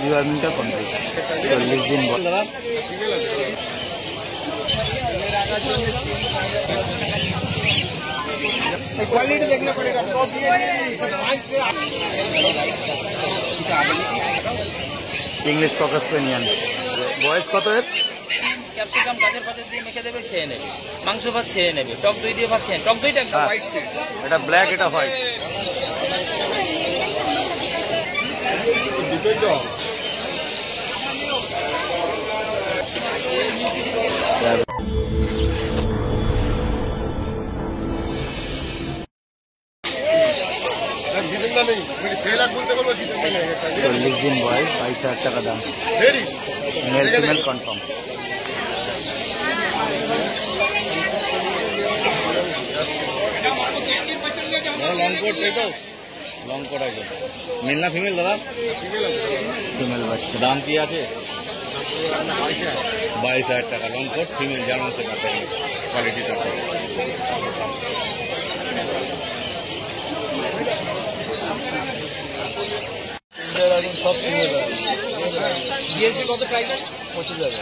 ডিওয়ার্মিংটা complete 40 দিন দাদা। Quality देखना पड़ेगा। इंग्लिश कॉकस स्पेनियन বয়স কত এর? ক্যাপসিকাম গাজর পাতা দিয়ে মেখে দেবে, খেয়ে নেবে। মাংস ভাত খেয়ে নেবে, টক দই দিয়ে ভাত খেয়ে। টক দইটা একটা হোয়াইট, এটা ব্ল্যাক, এটা হোয়াইট। চল্লিশ দিন বয়স, 22,000 টাকা দাম। Male female confirm. Long coat একদম। মেল না ফিমেল দাদা? ফিমেল বাচ্চা। দাম কি আছে? 22,000 টাকা long coat female, German shepherd কোয়ালিটিটা। সব জিএসটি কত প্রাইস? 25,000।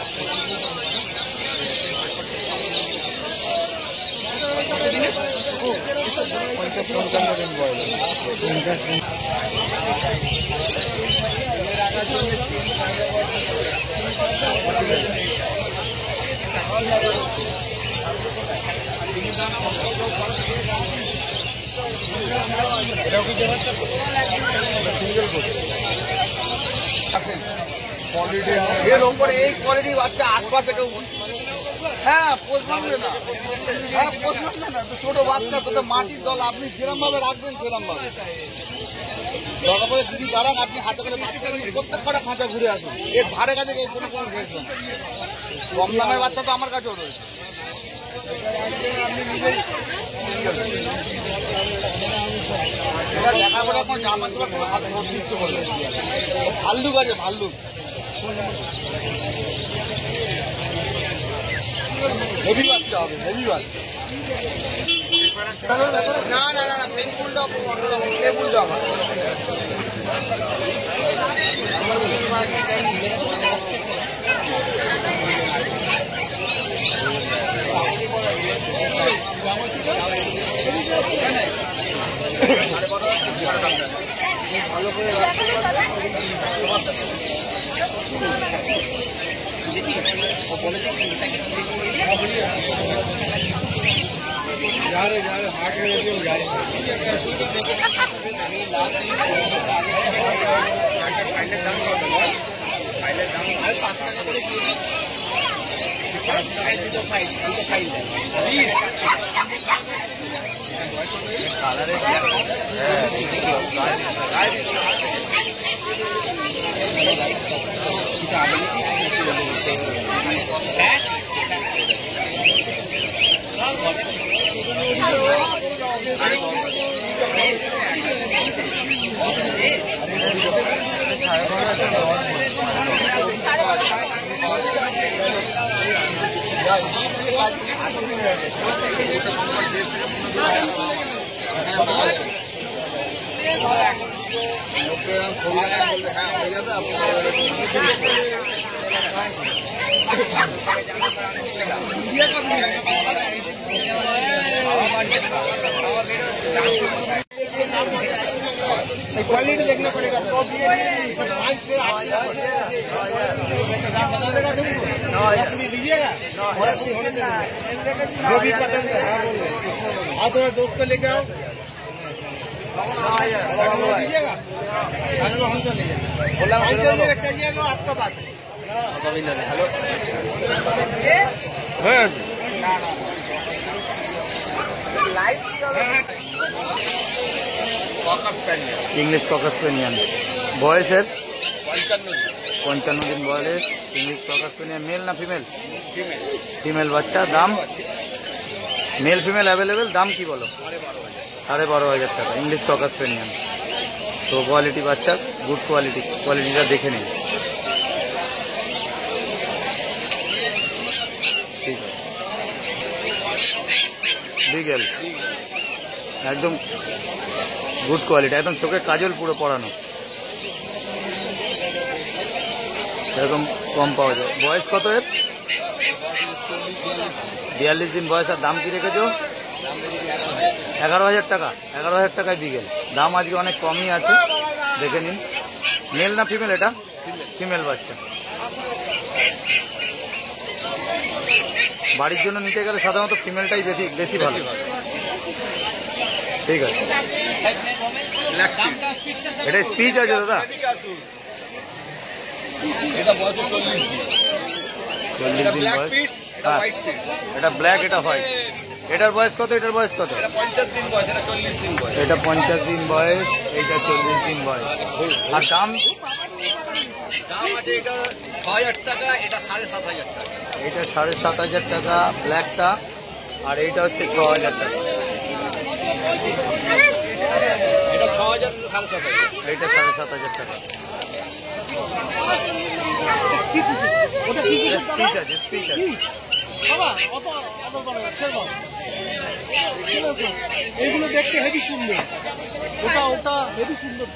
এর ওপরে এই কোয়ালিটি বাচ্চা আশপাশে কেউ। হ্যাঁ পোষ মানবে না, হ্যাঁ পোষ মানবে না। ছোট বাচ্চা, তোদের মাটির দল, আপনি যেরম ভাবে রাখবেন সেরম ভাবে। দরকার পড়ে যদি দাঁড়ান, আপনি হাতে করে বাচ্চা প্রত্যেক কটা খাঁচা ঘুরে আসুন। এর ধারে কাছে কোনো ভেজবেন না। কম দামের বাচ্চা তো আমার কাছেও রয়েছে। এটা দেখা করে এখন জার্মান শেফার্ড কোনো হাতে নির্দিষ্ট করবে। ভাল্লুক আছে, ভাল্লুক। হেভি বাচ্চা হবে, হেভি বাচ্চা। না না না, পেনফুলটা অন্যরকম, পেনফুলটা আমার। ভালো করে হাট क्वालिटी देखना पड़ेगा। दीजिएगा जो भी पसंद है। हाँ थोड़ा दोस्त को लेके आओ, दीजिएगा हम तो नहीं चाहिए तो आपका बात है। इंग्लिश कॉकस स्पेनियन बॉयस है 55 दिन बॉयस। इंग्लिश कॉकस स्पेनियन मेल ना फीमेल? फीमेल बच्चा। दाम मेल फीमेल अवेलेबल? दाम की बोलो? 12,500 টাকা। English cocker spaniel. तो क्वालिटी बच्चा गुड क्वालिटी, क्वालिटीটা দেখে নিন। ঠিক আছে, বিগেল একদম গুড কোয়ালিটি, একদম চোখে কাজল পুরো পরানো, এরকম কম পাওয়া যায়। বয়স কত এর? 42 দিন বয়স। আর দাম কি রেখেছো? 11,000 টাকা। 11,000 টাকায় বিকেল। দাম আজকে অনেক কমই আছে, দেখে নিন। মেল না ফিমেল এটা? ফিমেল বাচ্চা। বাড়ির জন্য নিতে গেলে সাধারণত ফিমেলটাই বেশি ভালো। ঠিক আছে, এটা স্পিচ আছে দাদা? এটা বয়স 40 দিন বয়স। হ্যাঁ, এটা ব্ল্যাক, এটা হোয়াইট। এটার বয়স কত? এটার বয়স কত? এটা 50 দিন বয়স, এটা 40 দিন বয়স। এটা 50 দিন বয়স, এইটা 40 দিন বয়স। আর দাম? দাম আছে এটা 6,000 টাকা, এটা 7,500 টাকা। এটা 7,500 টাকা ব্ল্যাকটা, আর এইটা হচ্ছে 6,000 টাকা। এটা 6,000 7,500। এইটা 7,500 টাকা। স্পিচ আছে, স্পিচ আছে। এইগুলো দেখতে হেবি সুন্দর, ওটা হেবি সুন্দর।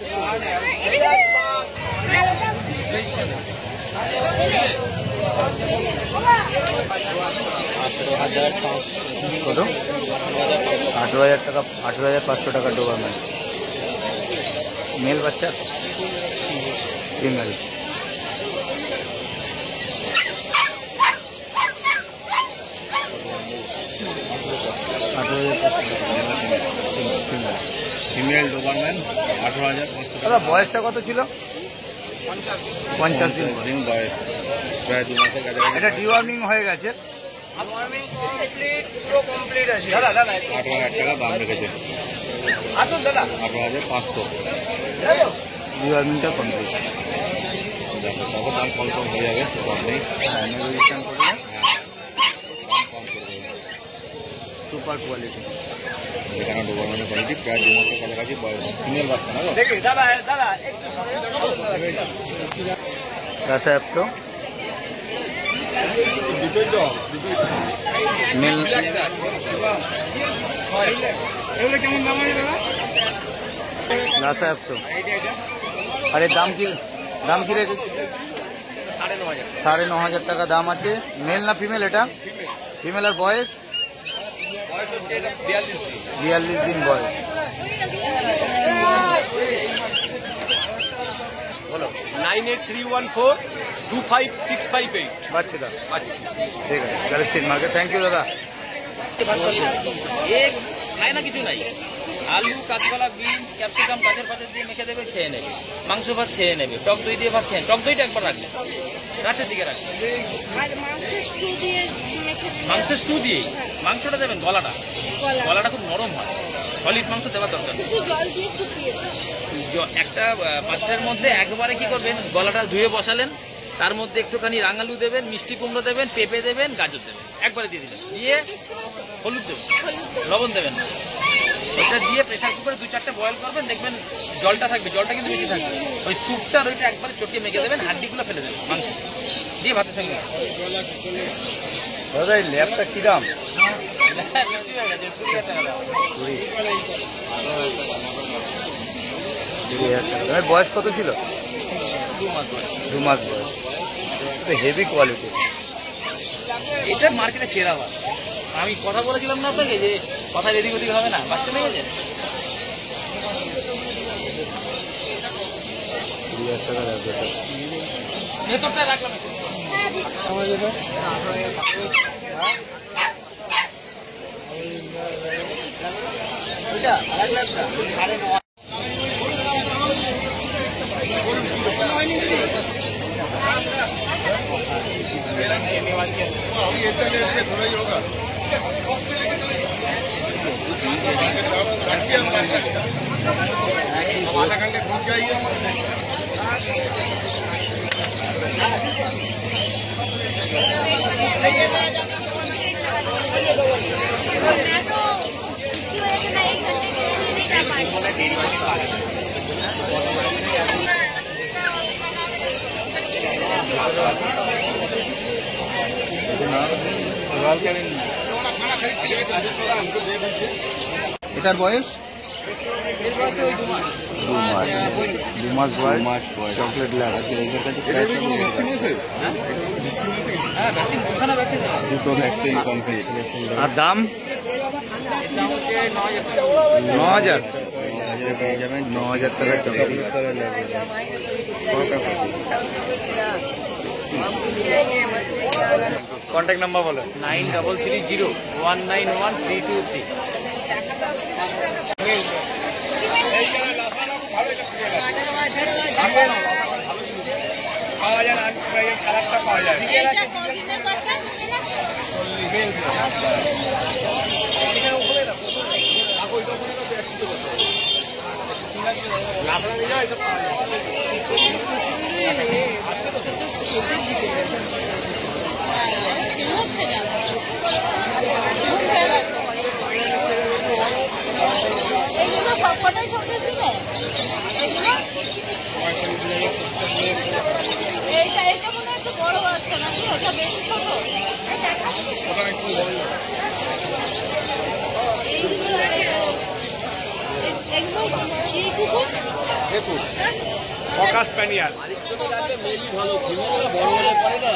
কত? 18,000 টাকা, 18,500 টাকা ডোবারম্যান। মেল বাচ্চা, ফিমেল। ফিমেল ডোবারম্যান 18,500 দাদা বয়সটা কত ছিল? 50 দিন। দিন বয়স, প্রায় 2 মাসের কাছাকাছি। এটা ডিওয়ার্মিং হয়ে গেছে। কমপ্লিট আছে দাদা। 18,000 টাকা দাম রেখেছে। আসুন দাদা। 18,500। ডিওয়ার্মিংটা কমপ্লিট। দেখো তবে দাম কম হয়ে যাবে, কম নেই। রেজিস্ট্রেশন করলে দাম কম করবে। Super quality. যেখানে ডোবারম্যানের কোয়ালিটি প্রায় 2 মাসের কাছাকাছি বয়স। ফিমেল বাচ্চা না গো? দেখি দাদা, দাদা একটু কাছে অ্যাপসো মেল। এগুলো কেমন দাম আছে দাদা? কাছে অ্যাপসো। আর এর দাম কি রেখে? 9,500 টাকা দাম আছে। মেল না ফিমেল এটা? ফিমেল। আর বয়স? 42 দিন বয়স। বলো 9831425658। বাচ্চা দাদা, ঠিক আছে, তাহলে ঠিক মার্কেট। থ্যাংক ইউ দাদা। এ খায় না, কিছু নাই। আলু, কাঁচকলা, বিনস, ক্যাপসিকাম, গাজর পাতা দিয়ে মেখে দেবে, খেয়ে নেবে। মাংস ভাত খেয়ে নেবে, টক দই দিয়ে ভাত খেয়ে। টক দইটা একবার রাখবে, রাতের দিকে রাখবে। মাংসের স্টু দিয়ে মাংসটা দেবেন, গলাটা খুব নরম হয়। সলিড মাংস দেওয়ার দরকার নেই। একটা পাত্রের মধ্যে একবারে কি করবেন, গলাটা ধুয়ে বসালেন, তার মধ্যে একটুখানি রাঙালু দেবেন, মিষ্টি কুমড়ো দেবেন, পেঁপে দেবেন, গাজর দেবেন, একবারে দিয়ে দিলেন। দিয়ে হলুদ দেবেন, লবণ দেবেন না। ওটা দিয়ে প্রেসার কুকারে 2-4টা বয়েল করবেন, দেখবেন জলটা থাকবে, জলটা কিন্তু বেশি থাকবে। ওই স্যুপটার ওইটা একবারে চটিয়ে মেখে দেবেন, হাড্ডিগুলো ফেলে দেবেন মাংস দিয়ে ভাতের সঙ্গে। দাদা এই ল্যাবটা কি দাম? 20,000 টাকা দাও। 20,000 টাকা। বয়স কত ছিল? 2 মাস বয়স। 2 মাস বয়স। Heavy quality. এটা মার্কেটে সেরা মাছ। আমি কথা বলেছিলাম না আপনাকে যে কথা এদিক ওদিক হবে না, বাচ্চা নিয়ে গেছে। 20,000 টাকা লাগবে। ভেতরটা রাখলাম। आधा घंटे पहुंच जाइए। এটার বয়স দু মাস বয়স, মাস বয়স। Chocolate lab. এদের কাছে প্রাইসটা হ্যাঁ ভ্যাকসিন, দুখানা ভ্যাকসিন। দুটো ভ্যাকসিন কমপ্লিট। আর দাম দাম হচ্ছে 9,000 টাকা। 9,000। 9,000 পেয়ে যাবেন। 9,000 টাকা চকলেট। কন্ট্যাক্ট নাম্বার বলো। 9330191323। এগুলো সবকটাই ছোটো ছিল, এগুলো এইটা মনে হয় একটু বড় আছে নাকি, ওটা বেশি ছোট। এগুলো কি কুকুর? ফোকাস স্প্যানিয়াল। মেলি ভালো, ফিমেলরা বড় হলে পরে না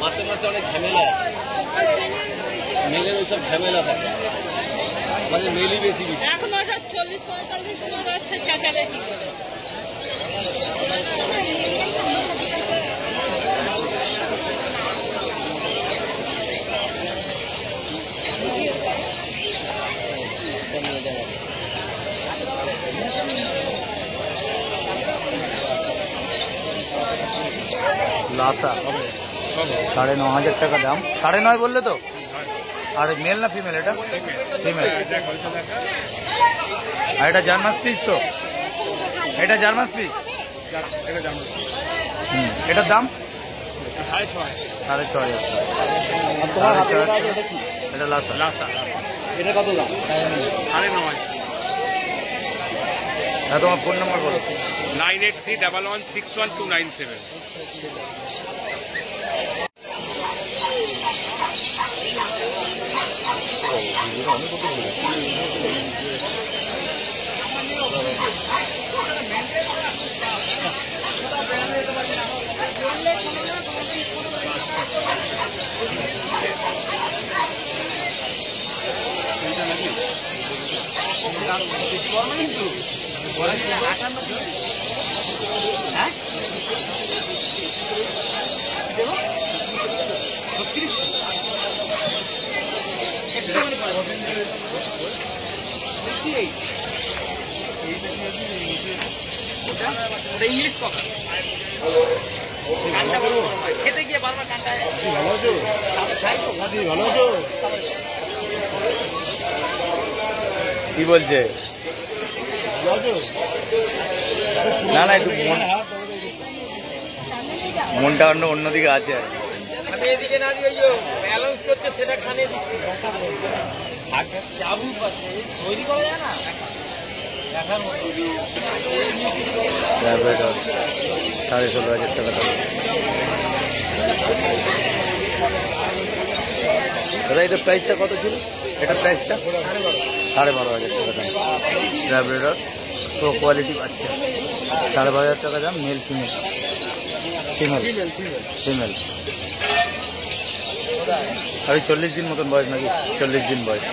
মাসে মাসে অনেক ঝামেলা, মেলের ওইসব ঝামেলা থাকে, মানে মেলি বেশি বেশি। এখন ওটা 40-45 দিন আসছে চাকালে কি করে। লাসা 9,500 টাকা দাম। 9.5 বললে তো? আর মেল না ফিমেল? এটা ফিমেল। আর এটা জার্মান স্পিচ তো? এটা জার্মান স্পিচ। এটার দাম 6,500। এটা লাসা। এটা কত দাম? 9.5। হ্যাঁ, তোমার ফোন নাম্বার বলো। 9831161297। ইংলিশ কথা খেতে গিয়ে বারবার কান্টা। ভালো আছো? ভালো আছো? কি বলছে? ভালো আছো? না না, একটু মনটা অন্যদিকে আছে আর কি। আমি এদিকে না দিয়ে অ্যালাউন্স করছে সেটা খানে দিচ্ছি। চাবুক আছে, তৈরি করা যায় না দেখার মতো। 16,500 টাকা দাম। দাদা এটার প্রাইসটা কত ছিল? এটার প্রাইসটা 12,500 টাকা দাম। ল্যাব্রাডর শো কোয়ালিটি বাচ্চা, 12,500 টাকা দাম। Male female? ফিমেল। আরে 40 দিন মতন বয়স নাকি? 40 দিন বয়স।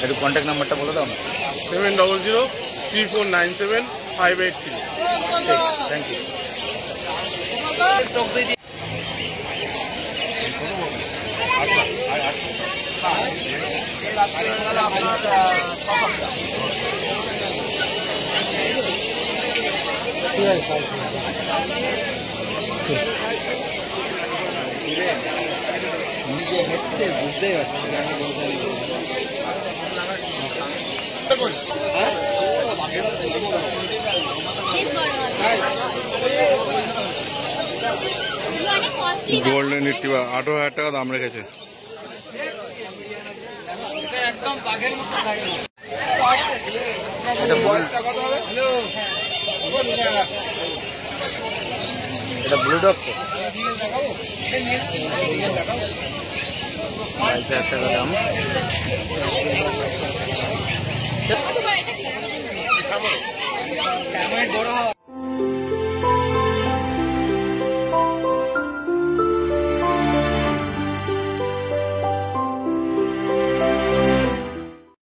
একটু কন্ট্যাক্ট নাম্বারটা বলে দাও। 700349758 থ্যাংক ইউ। বুঝতেই পারছি গোল্ডেন রিট্রিভার 18,000 টাকা দাম রেখেছে। একদম বাঘের মতো থাকে। এটা ব্লু ডগ তো? 22,000 টাকা দাম। বড়